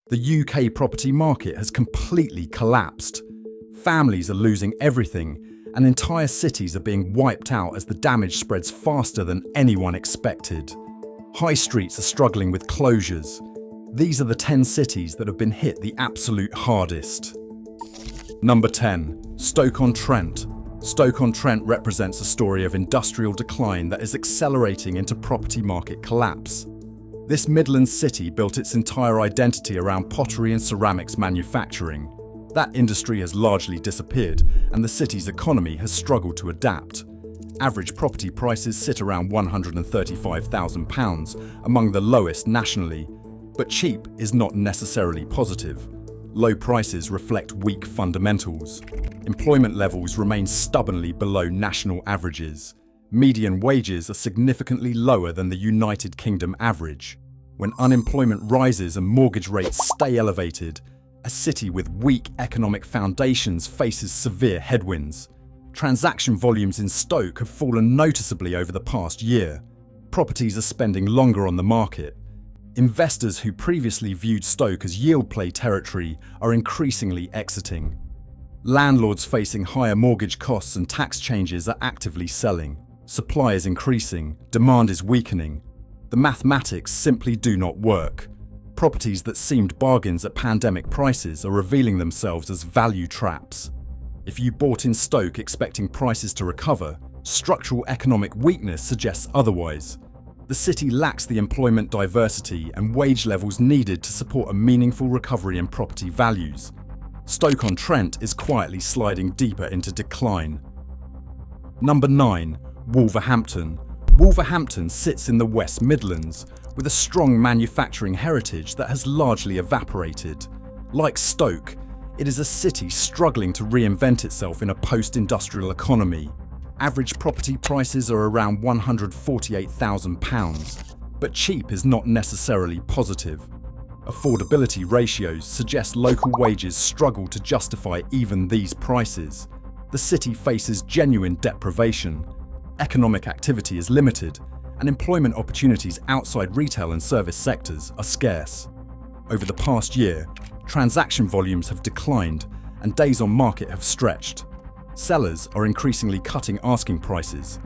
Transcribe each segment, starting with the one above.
The UK property market has completely collapsed. Families are losing everything, and entire cities are being wiped out as the damage spreads faster than anyone expected. High streets are struggling with closures. These are the 10 cities that have been hit the absolute hardest. Number 10. Stoke-on-Trent. Stoke-on-Trent represents a story of industrial decline that is accelerating into property market collapse. This Midlands city built its entire identity around pottery and ceramics manufacturing. That industry has largely disappeared, and the city's economy has struggled to adapt. Average property prices sit around £135,000, among the lowest nationally. But cheap is not necessarily positive. Low prices reflect weak fundamentals. Employment levels remain stubbornly below national averages. Median wages are significantly lower than the United Kingdom average. When unemployment rises and mortgage rates stay elevated, a city with weak economic foundations faces severe headwinds. Transaction volumes in Stoke have fallen noticeably over the past year. Properties are spending longer on the market. Investors who previously viewed Stoke as yield play territory are increasingly exiting. Landlords facing higher mortgage costs and tax changes are actively selling. Supply is increasing, demand is weakening. The mathematics simply do not work. Properties that seemed bargains at pandemic prices are revealing themselves as value traps. If you bought in Stoke expecting prices to recover, structural economic weakness suggests otherwise. The city lacks the employment diversity and wage levels needed to support a meaningful recovery in property values. Stoke-on-Trent is quietly sliding deeper into decline. Number 9. Wolverhampton. Wolverhampton sits in the West Midlands, with a strong manufacturing heritage that has largely evaporated. Like Stoke, it is a city struggling to reinvent itself in a post-industrial economy. Average property prices are around £148,000, but cheap is not necessarily positive. Affordability ratios suggest local wages struggle to justify even these prices. The city faces genuine deprivation. Economic activity is limited, and employment opportunities outside retail and service sectors are scarce. Over the past year, transaction volumes have declined and days on market have stretched. Sellers are increasingly cutting asking prices.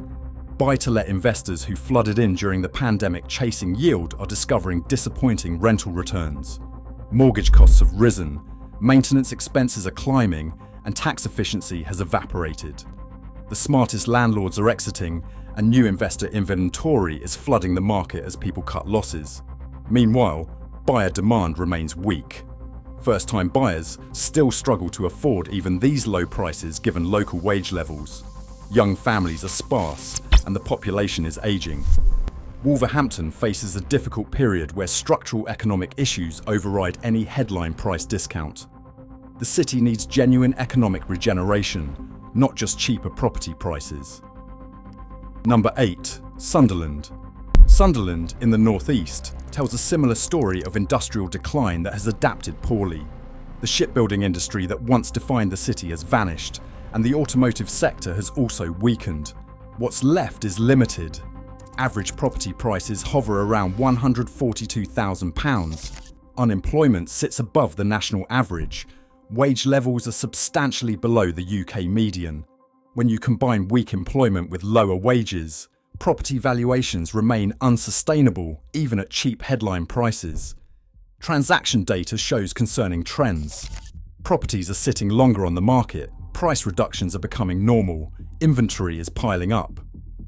Buy-to-let investors who flooded in during the pandemic chasing yield are discovering disappointing rental returns. Mortgage costs have risen, maintenance expenses are climbing, and tax efficiency has evaporated. The smartest landlords are exiting, and new investor inventory is flooding the market as people cut losses. Meanwhile, buyer demand remains weak. First-time buyers still struggle to afford even these low prices given local wage levels. Young families are sparse, and the population is aging. Wolverhampton faces a difficult period where structural economic issues override any headline price discount. The city needs genuine economic regeneration, not just cheaper property prices. Number 8. Sunderland. Sunderland, in the northeast, tells a similar story of industrial decline that has adapted poorly. The shipbuilding industry that once defined the city has vanished, and the automotive sector has also weakened. What's left is limited. Average property prices hover around £142,000. Unemployment sits above the national average. Wage levels are substantially below the UK median. When you combine weak employment with lower wages, property valuations remain unsustainable even at cheap headline prices. Transaction data shows concerning trends. Properties are sitting longer on the market, price reductions are becoming normal, inventory is piling up.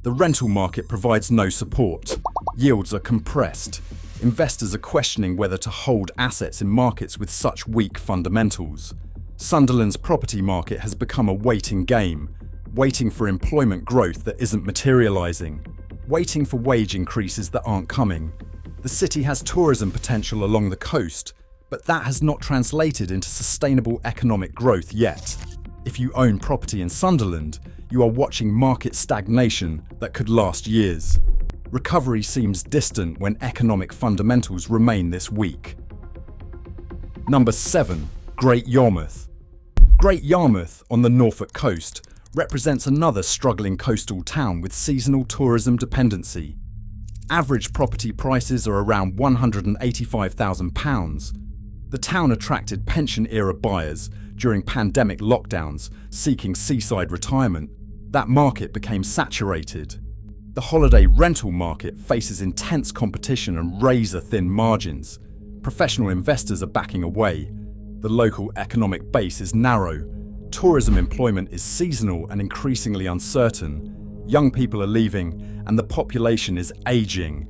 The rental market provides no support. Yields are compressed. Investors are questioning whether to hold assets in markets with such weak fundamentals. Sunderland's property market has become a waiting game, waiting for employment growth that isn't materialising, waiting for wage increases that aren't coming. The city has tourism potential along the coast, but that has not translated into sustainable economic growth yet. If you own property in Sunderland, you are watching market stagnation that could last years. Recovery seems distant when economic fundamentals remain this weak. Number 7. Great Yarmouth. Great Yarmouth, on the Norfolk coast, represents another struggling coastal town with seasonal tourism dependency. Average property prices are around £185,000. The town attracted pension-era buyers during pandemic lockdowns seeking seaside retirement. That market became saturated. The holiday rental market faces intense competition and razor-thin margins. Professional investors are backing away. The local economic base is narrow. Tourism employment is seasonal and increasingly uncertain. Young people are leaving, and the population is aging.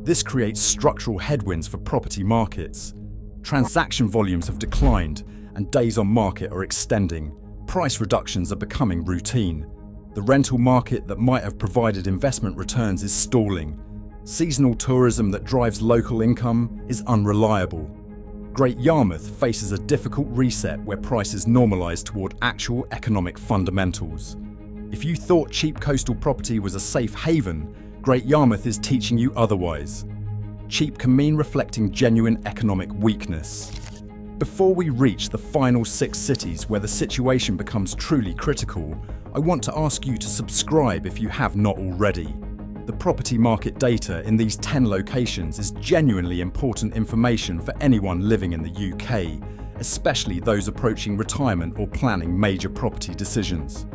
This creates structural headwinds for property markets. Transaction volumes have declined, and days on market are extending. Price reductions are becoming routine. The rental market that might have provided investment returns is stalling. Seasonal tourism that drives local income is unreliable. Great Yarmouth faces a difficult reset where prices normalise toward actual economic fundamentals. If you thought cheap coastal property was a safe haven, Great Yarmouth is teaching you otherwise. Cheap can mean reflecting genuine economic weakness. Before we reach the final 6 cities where the situation becomes truly critical, I want to ask you to subscribe if you have not already. The property market data in these 10 locations is genuinely important information for anyone living in the UK, especially those approaching retirement or planning major property decisions.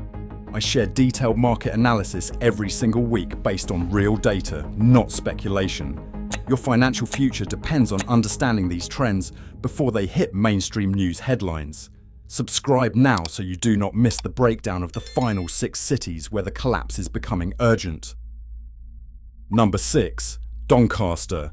I share detailed market analysis every single week based on real data, not speculation. Your financial future depends on understanding these trends before they hit mainstream news headlines. Subscribe now so you do not miss the breakdown of the final 6 cities where the collapse is becoming urgent. Number 6. Doncaster.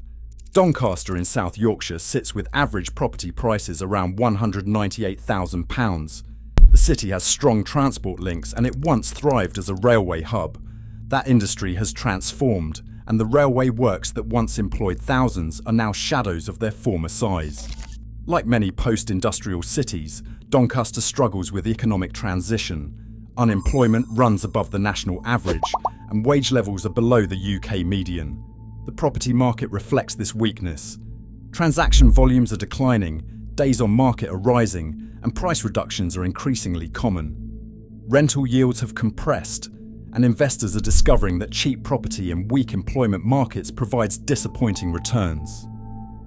Doncaster in South Yorkshire sits with average property prices around £198,000. The city has strong transport links and it once thrived as a railway hub. That industry has transformed, and the railway works that once employed thousands are now shadows of their former size. Like many post-industrial cities, Doncaster struggles with economic transition. Unemployment runs above the national average, and wage levels are below the UK median. The property market reflects this weakness. Transaction volumes are declining, days on market are rising, and price reductions are increasingly common. Rental yields have compressed, and investors are discovering that cheap property in weak employment markets provides disappointing returns.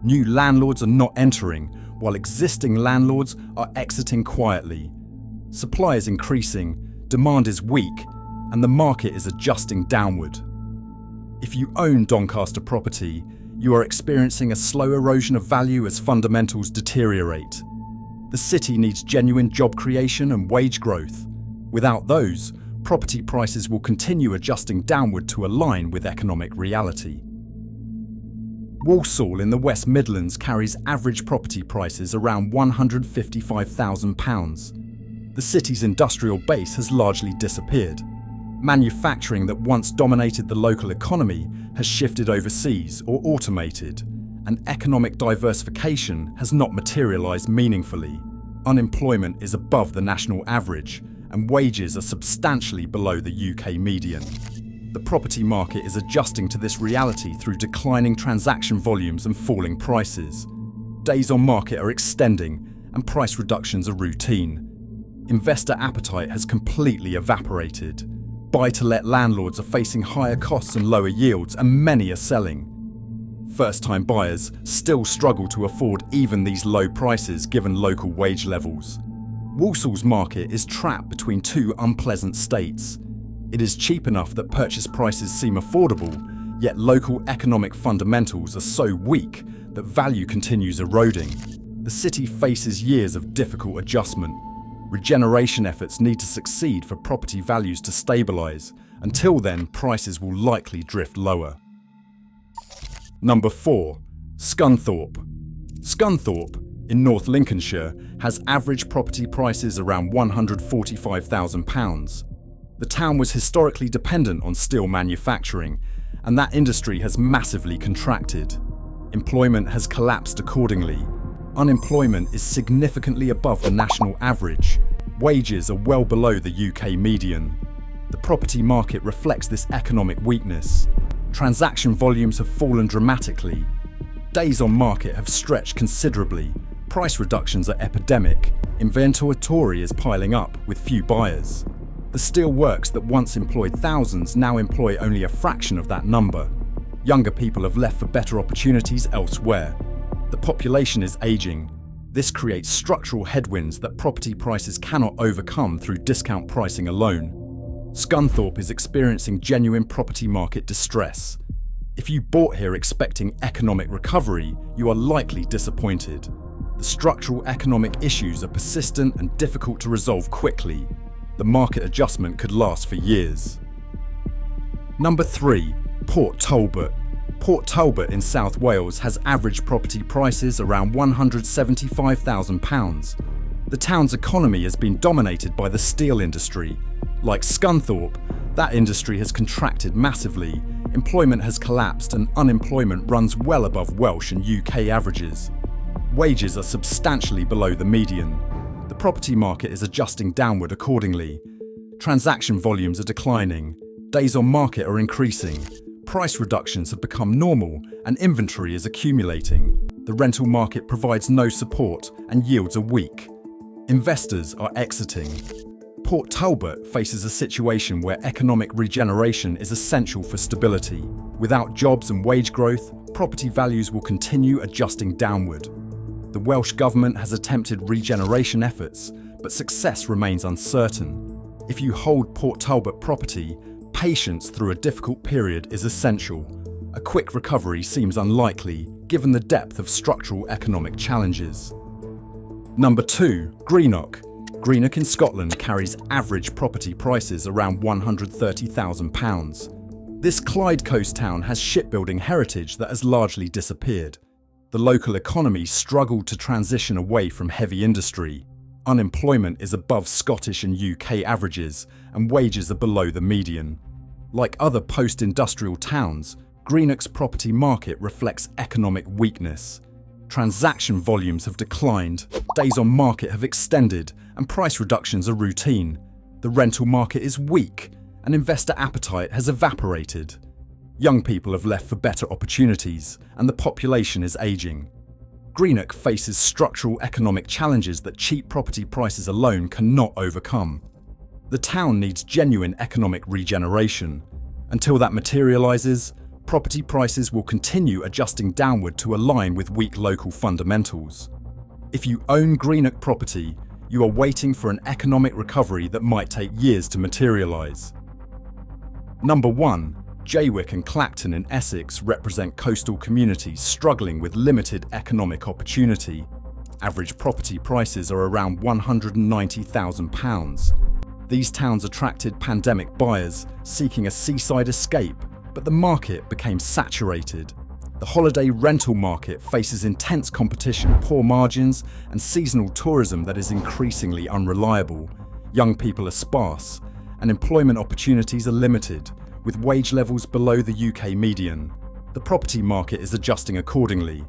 New landlords are not entering, while existing landlords are exiting quietly. Supply is increasing, demand is weak, and the market is adjusting downward. If you own Doncaster property, you are experiencing a slow erosion of value as fundamentals deteriorate. The city needs genuine job creation and wage growth. Without those, property prices will continue adjusting downward to align with economic reality. Walsall in the West Midlands carries average property prices around £155,000. The city's industrial base has largely disappeared. Manufacturing that once dominated the local economy has shifted overseas or automated, and economic diversification has not materialised meaningfully. Unemployment is above the national average, and wages are substantially below the UK median. The property market is adjusting to this reality through declining transaction volumes and falling prices. Days on market are extending, and price reductions are routine. Investor appetite has completely evaporated. Buy-to-let landlords are facing higher costs and lower yields, and many are selling. First-time buyers still struggle to afford even these low prices given local wage levels. Walsall's market is trapped between 2 unpleasant states. It is cheap enough that purchase prices seem affordable, yet local economic fundamentals are so weak that value continues eroding. The city faces years of difficult adjustment. Regeneration efforts need to succeed for property values to stabilise. Until then, prices will likely drift lower. Number 4. Scunthorpe. Scunthorpe, in North Lincolnshire, has average property prices around £145,000. The town was historically dependent on steel manufacturing, and that industry has massively contracted. Employment has collapsed accordingly. Unemployment is significantly above the national average. Wages are well below the UK median. The property market reflects this economic weakness. Transaction volumes have fallen dramatically. Days on market have stretched considerably. Price reductions are epidemic. Inventory is piling up with few buyers. The steel works that once employed thousands now employ only a fraction of that number. Younger people have left for better opportunities elsewhere. The population is aging. This creates structural headwinds that property prices cannot overcome through discount pricing alone. Scunthorpe is experiencing genuine property market distress. If you bought here expecting economic recovery, you are likely disappointed. The structural economic issues are persistent and difficult to resolve quickly. The market adjustment could last for years. Number 3. Port Talbot. Port Talbot in South Wales has average property prices around £175,000. The town's economy has been dominated by the steel industry. Like Scunthorpe, that industry has contracted massively, employment has collapsed and unemployment runs well above Welsh and UK averages. Wages are substantially below the median. The property market is adjusting downward accordingly. Transaction volumes are declining, days on market are increasing, price reductions have become normal and inventory is accumulating. The rental market provides no support and yields are weak. Investors are exiting. Port Talbot faces a situation where economic regeneration is essential for stability. Without jobs and wage growth, property values will continue adjusting downward. The Welsh Government has attempted regeneration efforts, but success remains uncertain. If you hold Port Talbot property, patience through a difficult period is essential. A quick recovery seems unlikely, given the depth of structural economic challenges. Number 2. Greenock. Greenock in Scotland carries average property prices around £130,000. This Clyde coast town has shipbuilding heritage that has largely disappeared. The local economy struggled to transition away from heavy industry. Unemployment is above Scottish and UK averages, and wages are below the median. Like other post-industrial towns, Greenock's property market reflects economic weakness. Transaction volumes have declined, days on market have extended, and price reductions are routine. The rental market is weak, and investor appetite has evaporated. Young people have left for better opportunities, and the population is aging. Greenock faces structural economic challenges that cheap property prices alone cannot overcome. The town needs genuine economic regeneration. Until that materialises, property prices will continue adjusting downward to align with weak local fundamentals. If you own Greenock property, you are waiting for an economic recovery that might take years to materialise. Number 1. Jaywick and Clacton in Essex represent coastal communities struggling with limited economic opportunity. Average property prices are around £190,000. These towns attracted pandemic buyers seeking a seaside escape, but the market became saturated. The holiday rental market faces intense competition, poor margins, and seasonal tourism that is increasingly unreliable. Young people are sparse, and employment opportunities are limited, with wage levels below the UK median. The property market is adjusting accordingly.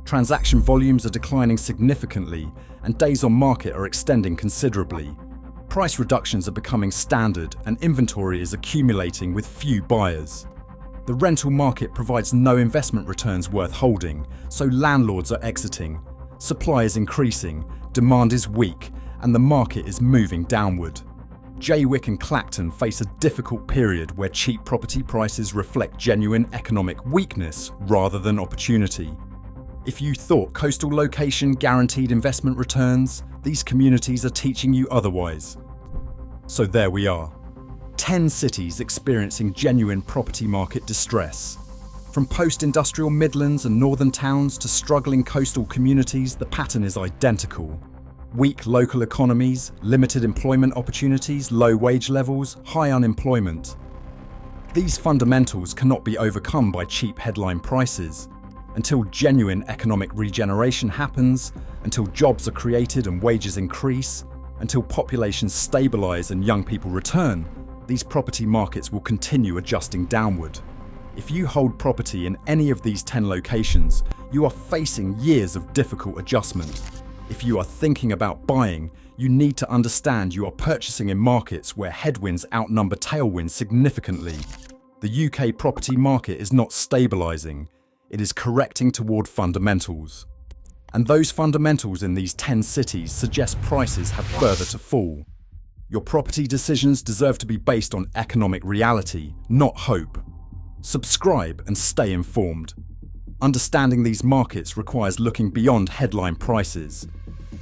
Transaction volumes are declining significantly, and days on market are extending considerably. Price reductions are becoming standard, and inventory is accumulating with few buyers. The rental market provides no investment returns worth holding, so landlords are exiting. Supply is increasing, demand is weak, and the market is moving downward. Jaywick and Clacton face a difficult period where cheap property prices reflect genuine economic weakness rather than opportunity. If you thought coastal location guaranteed investment returns, these communities are teaching you otherwise. So there we are. 10 cities experiencing genuine property market distress. From post-industrial Midlands and northern towns to struggling coastal communities, the pattern is identical. Weak local economies, limited employment opportunities, low wage levels, high unemployment. These fundamentals cannot be overcome by cheap headline prices. Until genuine economic regeneration happens, until jobs are created and wages increase, until populations stabilise and young people return, these property markets will continue adjusting downward. If you hold property in any of these 10 locations, you are facing years of difficult adjustment. If you are thinking about buying, you need to understand you are purchasing in markets where headwinds outnumber tailwinds significantly. The UK property market is not stabilising, it is correcting toward fundamentals. And those fundamentals in these 10 cities suggest prices have further to fall. Your property decisions deserve to be based on economic reality, not hope. Subscribe and stay informed. Understanding these markets requires looking beyond headline prices.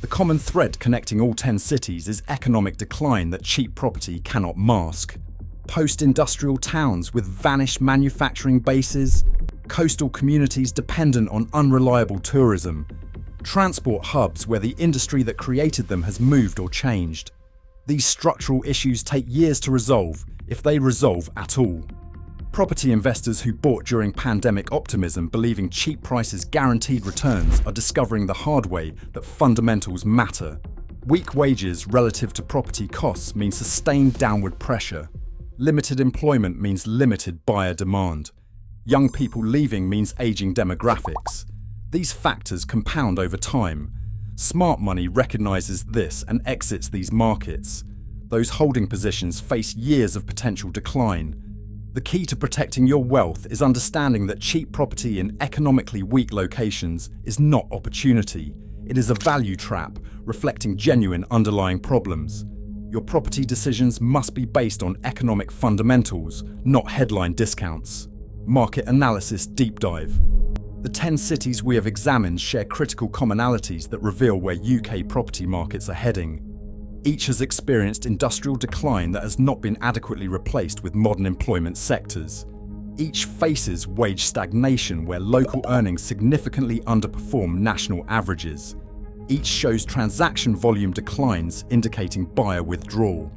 The common thread connecting all 10 cities is economic decline that cheap property cannot mask. Post-industrial towns with vanished manufacturing bases, coastal communities dependent on unreliable tourism, transport hubs where the industry that created them has moved or changed. These structural issues take years to resolve, if they resolve at all. Property investors who bought during pandemic optimism believing cheap prices guaranteed returns are discovering the hard way that fundamentals matter. Weak wages relative to property costs mean sustained downward pressure. Limited employment means limited buyer demand. Young people leaving means aging demographics. These factors compound over time. Smart money recognises this and exits these markets. Those holding positions face years of potential decline. The key to protecting your wealth is understanding that cheap property in economically weak locations is not opportunity. It is a value trap, reflecting genuine underlying problems. Your property decisions must be based on economic fundamentals, not headline discounts. Market Analysis Deep Dive. The 10 cities we have examined share critical commonalities that reveal where UK property markets are heading. Each has experienced industrial decline that has not been adequately replaced with modern employment sectors. Each faces wage stagnation where local earnings significantly underperform national averages. Each shows transaction volume declines indicating buyer withdrawal.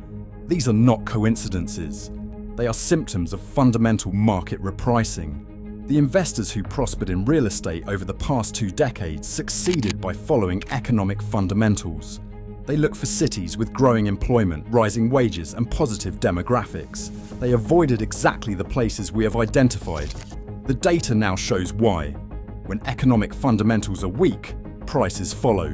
These are not coincidences. They are symptoms of fundamental market repricing. The investors who prospered in real estate over the past 2 decades succeeded by following economic fundamentals. They look for cities with growing employment, rising wages, and positive demographics. They avoided exactly the places we have identified. The data now shows why. When economic fundamentals are weak, prices follow.